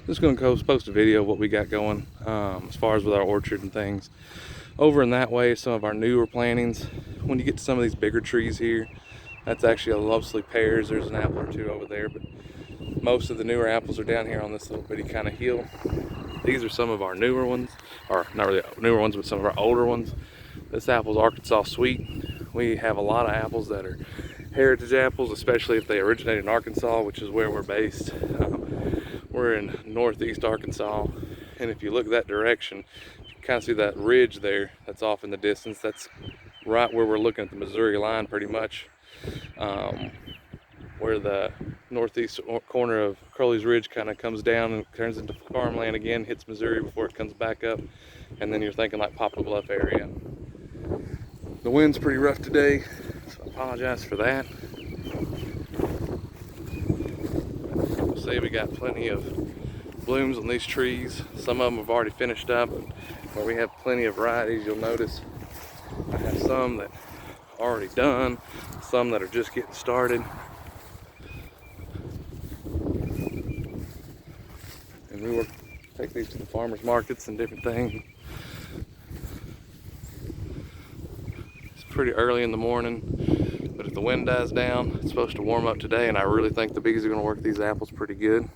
Just going to post a video of what we got going as far as with our orchard and things. Over in that way, some of our newer plantings. When you get to some of these bigger trees here, that's actually mostly pears. There's an apple or two over there, but most of the newer apples are down here on this little bitty kind of hill. These are some of our newer ones, or not really newer ones, but some of our older ones. This apple's Arkansas Sweet. We have a lot of apples that are heritage apples, especially if they originate in Arkansas, which is where we're based. We're in northeast Arkansas, and if you look that direction, you can kind of see that ridge there that's off in the distance. That's right where we're looking at the Missouri line pretty much, where the northeast corner of Crowley's Ridge kind of comes down and turns into farmland again, hits Missouri before it comes back up, and then you're thinking like Poplar Bluff area. The wind's pretty rough today, so I apologize for that. We'll see, we got plenty of blooms on these trees. Some of them have already finished up, but where we have plenty of varieties, you'll notice I have some that are already done, some that are just getting started. And we will take these to the farmers markets and different things. It's pretty early in the morning, but if the wind dies down, it's supposed to warm up today, and I really think the bees are going to work these apples pretty good.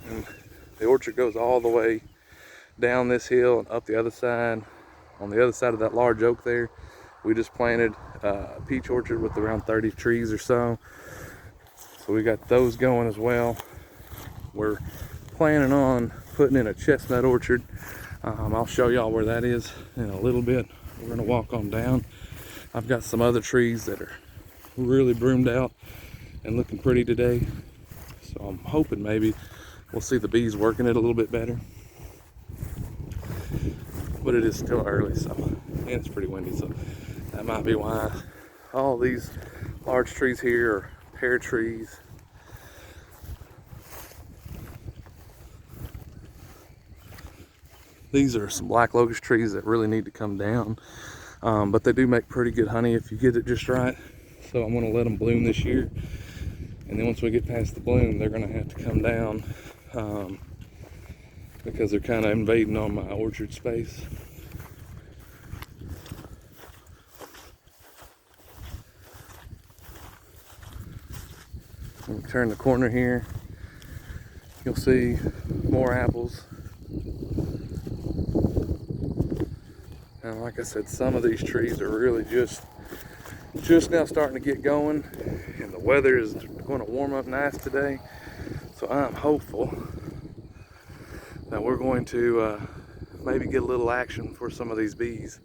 And the orchard goes all the way down this hill and up the other side. On the other side of that large oak there, we just planted a peach orchard with around 30 trees or so. So we got those going as well. We're planning on putting in a chestnut orchard. I'll show y'all where that is in a little bit. We're gonna walk on down. I've got some other trees that are really broomed out and looking pretty today. So I'm hoping maybe we'll see the bees working it a little bit better. But it is still early, so, and it's pretty windy, so that might be why all these large trees here are pear trees. These are some black locust trees that really need to come down, but they do make pretty good honey if you get it just right. So I'm going to let them bloom this year, and then once we get past the bloom, they're going to have to come down because they're kind of invading on my orchard space. When we turn the corner here, you'll see more apples. And like I said, some of these trees are really just now starting to get going, and the weather is going to warm up nice today. So I'm hopeful that we're going to maybe get a little action for some of these bees.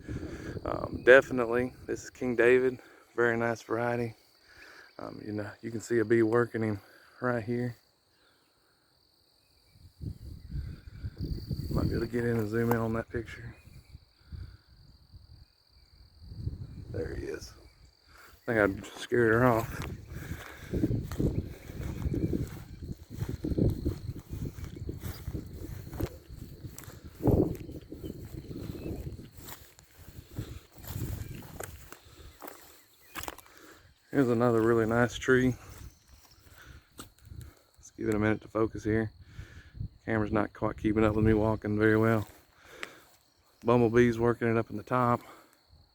Definitely, this is King David, very nice variety. You know, you can see a bee working him right here. Might be able to get in and zoom in on that picture. There he is. I think I scared her off. Here's another really nice tree. Let's give it a minute to focus here. Camera's not quite keeping up with me walking very well. Bumblebees working it up in the top.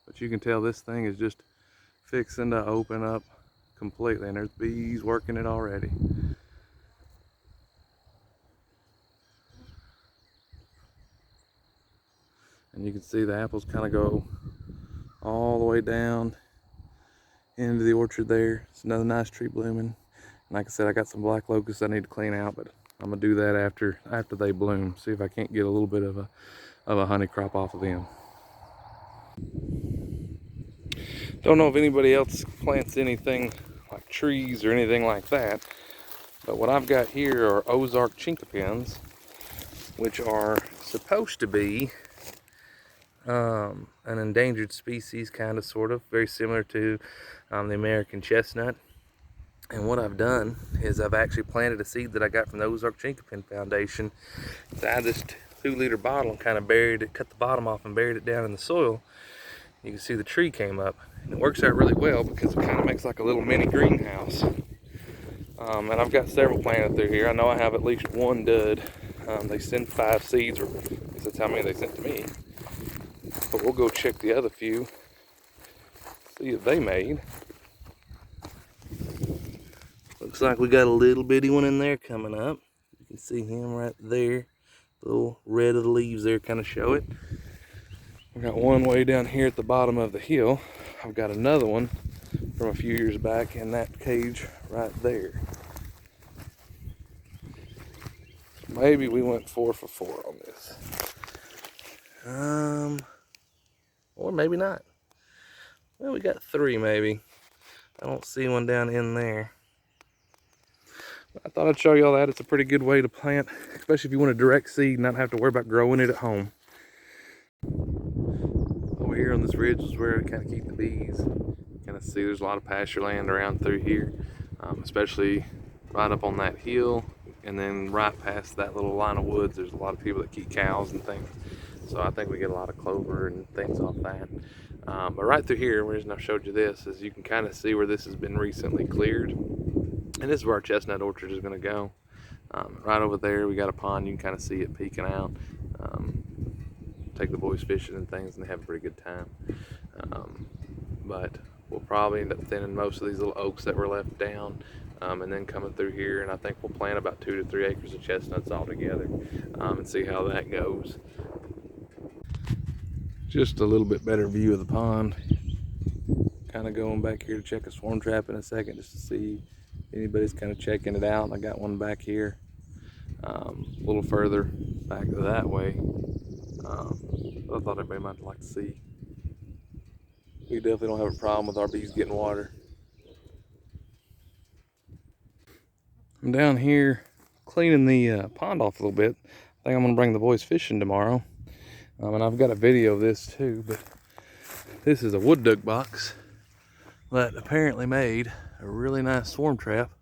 But you can tell this thing is just fixing to open up completely, and there's bees working it already. And you can see the apples kind of go all the way down into the orchard there. It's another nice tree blooming. And like I said, I got some black locusts I need to clean out, but I'm gonna do that after they bloom. See if I can't get a little bit of a honey crop off of them. Don't know if anybody else plants anything like trees or anything like that, but what I've got here are Ozark chinkapins, which are supposed to be an endangered species, kind of, sort of, very similar to the American chestnut. And what I've done is I've actually planted a seed that I got from the Ozark Chinkapin Foundation inside this 2-liter bottle and kind of buried it, cut the bottom off and buried it down in the soil. You can see the tree came up, and it works out really well because it kind of makes like a little mini greenhouse. And I've got several planted through here. I know I have at least one dud. They send 5 seeds, or at least that's how many they sent to me. But we'll go check the other few, see if they made. Looks like we got a little bitty one in there coming up. You can see him right there. The little red of the leaves there kind of show it. We got one way down here at the bottom of the hill. I've got another one from a few years back in that cage right there. So maybe we went 4 for 4 on this. Or maybe not. Well, we got 3 maybe. I don't see one down in there. I thought I'd show you all that. It's a pretty good way to plant, especially if you want to direct seed and not have to worry about growing it at home. Over here on this ridge is where we kind of keep the bees. Kind of see there's a lot of pasture land around through here, especially right up on that hill, and then right past that little line of woods there's a lot of people that keep cows and things, so I think we get a lot of clover and things off that. But right through here, the reason I showed you this is you can kind of see where this has been recently cleared, and this is where our chestnut orchard is going to go. Right over there we got a pond, you can kind of see it peeking out. Take the boys fishing and things, and they have a pretty good time. But we'll probably end up thinning most of these little oaks that were left down, and then coming through here, and I think we'll plant about 2 to 3 acres of chestnuts all together, and see how that goes. Just a little bit better view of the pond. Kind of going back here to check a swarm trap in a second, just to see if anybody's kind of checking it out. I got one back here, a little further back that way. I thought everybody might like to see. We definitely don't have a problem with our bees getting water. I'm down here cleaning the pond off a little bit. I think I'm gonna bring the boys fishing tomorrow. And I've got a video of this too, but this is a wood duck box that apparently made a really nice swarm trap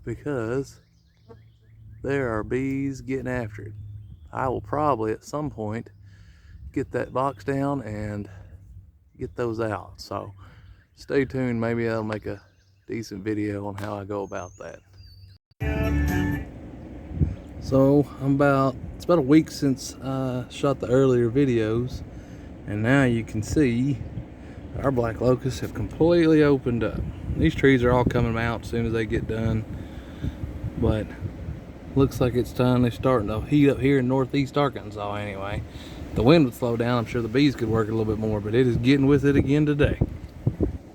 because there are bees getting after it. I will probably at some point get that box down and get those out, so stay tuned. Maybe I'll make a decent video on how I go about that. So it's about a week since I shot the earlier videos, and now you can see our black locusts have completely opened up. These trees are all coming out as soon as they get done, but looks like it's time they're starting to heat up here in northeast Arkansas anyway. If the wind would slow down, I'm sure the bees could work a little bit more, but it is getting with it again today.